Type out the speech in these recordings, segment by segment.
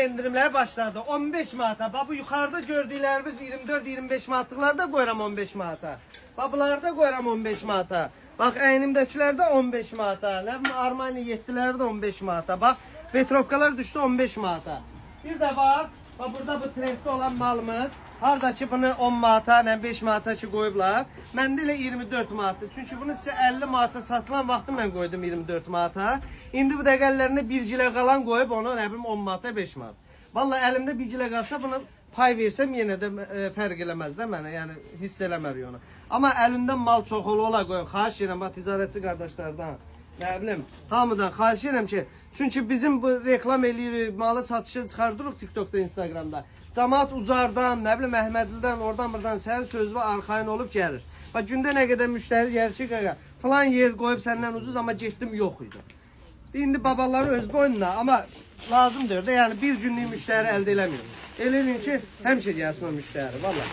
endirimler başladı. 15 manata. Bak bu yukarıda gördüklerimiz 24-25 manatlıklar da koyuram 15 manata. Bak bunları da koyuram 15 manata. Bak eynimdekiler de 15 manata. Ne bileyim Armani 7'ler de 15 manata. Bak Petrovkalar düştü 15 manata. Bir de bak burada bu trendde olan malımız. Hardakı bunu 10 manata, 5 manata ki koyublar. Məndə elə 24 manatdır. Çünki bunu sizə 50 manata satılan vaxtı mən qoydum 24 manata. İndi bu dəqiqələrini 1 gilə qalan qoyub onu nə bilim 10 manata, 5 manat. Vallahi əlimdə 1 gilə qalsa bunu pay versəm yenə də fərq eləməz də mənə. Yəni hiss eləmər onu. Amma əlində mal çox ola qoyun. Xahiş edirəm bax ticarətçi qardaşlardan. Nə bilim, hamıdan xahiş edirəm ki, çünki bizim bu reklam eləyirik, malı satışı çıxardırıq TikTokda, Instagramda. Camaat ucardan, nə bilim Əhmədlidən, oradan buradan sənin söz və arxayın olub gəlir. Bax gündə nə qədər müştəri gəlir ki, qaqa, falan yer qoyub səndən ucuz amma getdim yox idi. İndi babaları öz boynuna amma lazımdır da, yəni bir günlük müştəri əldə eləmiyor. Eləyin ki, həmişə gəlsin o müştəri, vallahi.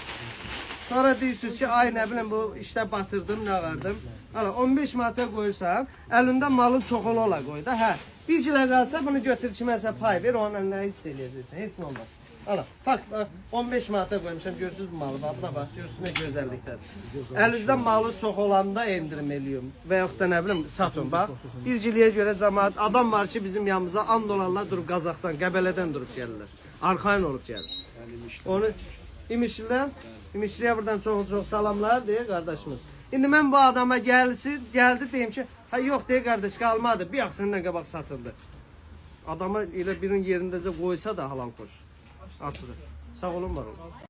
Sonra deyirsiniz ki, ay nə bilim bu işdə batırdım, nə qardım. Hala 15 manata qoyursan, əlində malın çox ola qoy da. Hə, bir gilə qalsa bunu götür kiməsə pay ver, onun nə hiss eləyəcəksən, heç nə olmaz. Hala, bak 15 manata qoymuşam, görürsünüz bu malı, buna bax, görürsünüz nə gözəllikdədir. Əlinizdə malı çox olanda endirim eləyim və yaxud da nə bilim satın, bax. Bir giliyə görə cəmaat, adam var ki, bizim yanımıza and olanlar durub Qazaxdan, Qəbələdən durub gəlirlər. Arxayın olub gəlir. Onu İmişliyə buradan çox salamlar deyə qardaşımız. İndi mən bu adama gəldi deyim ki, ha yox deyə qardaş qalmadı, bir yaxşından qabaq satıldı. Adama elə birinin yerindəcə qoysa da halal qoş. Açılır. Sağ olun, var olun.